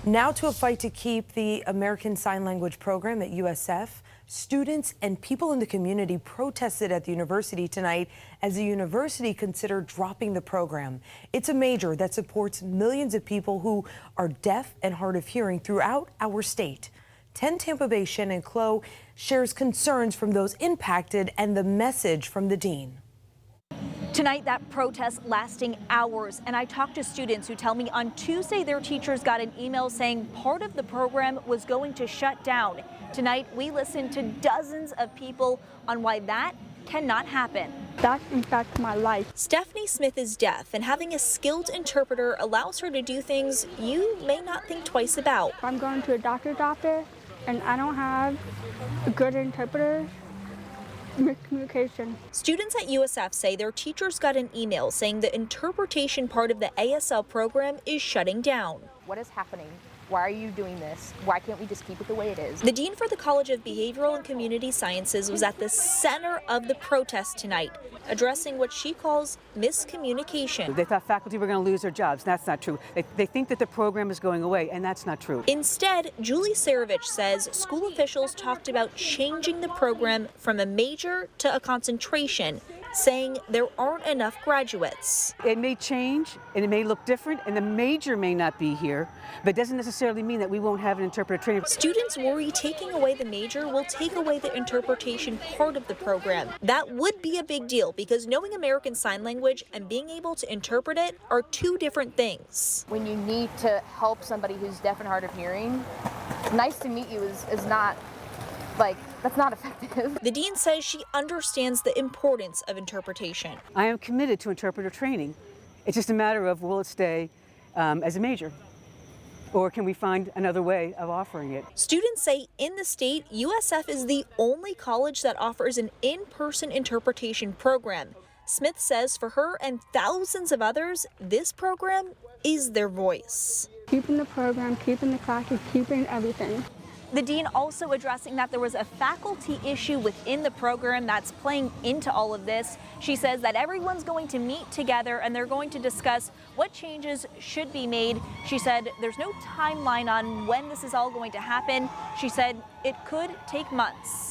Now to a fight to keep the American Sign Language program at USF. Students and people in the community protested at the university tonight as the university considered dropping the program. It's a major that supports millions of people who are deaf and hard of hearing throughout our state. 10 Tampa Bay Shannon Clow shares concerns from those impacted and the message from the dean. Tonight, that protest lasting hours, and I talked to students who tell me on Tuesday their teachers got an email saying part of the program was going to shut down. Tonight, we listened to dozens of people on why that cannot happen. That impacts my life. Stephanie Smith is deaf, and having a skilled interpreter allows her to do things you may not think twice about. I'm going to a doctor's office, and I don't have a good interpreter. Miscommunication. Students at USF say their teachers got an email saying the interpretation part of the ASL program is shutting down. What is happening? Why are you doing this? Why can't we just keep it the way it is? The dean for the College of Behavioral and Community Sciences was at the center of the protest tonight, addressing what she calls miscommunication. They thought faculty were going to lose their jobs. That's not true. They think that the program is going away, and that's not true. Instead, Julie Serovich says school officials talked about changing the program from a major to a concentration, saying there aren't enough graduates. It may change, and it may look different, and the major may not be here, but it doesn't necessarily mean that we won't have an interpreter training. Students worry taking away the major will take away the interpretation part of the program. That would be a big deal because knowing American Sign Language and being able to interpret it are two different things. When you need to help somebody who's deaf and hard of hearing, nice to meet you is not, like, that's not effective. The dean says she understands the importance of interpretation. I am committed to interpreter training. It's just a matter of will it stay as a major? Or can we find another way of offering it? Students say in the state, USF is the only college that offers an in-person interpretation program. Smith says for her and thousands of others, this program is their voice. Keeping the program, keeping the classes, keeping everything. The dean also addressing that there was a faculty issue within the program that's playing into all of this. She says that everyone's going to meet together and they're going to discuss what changes should be made. She said there's no timeline on when this is all going to happen. She said it could take months.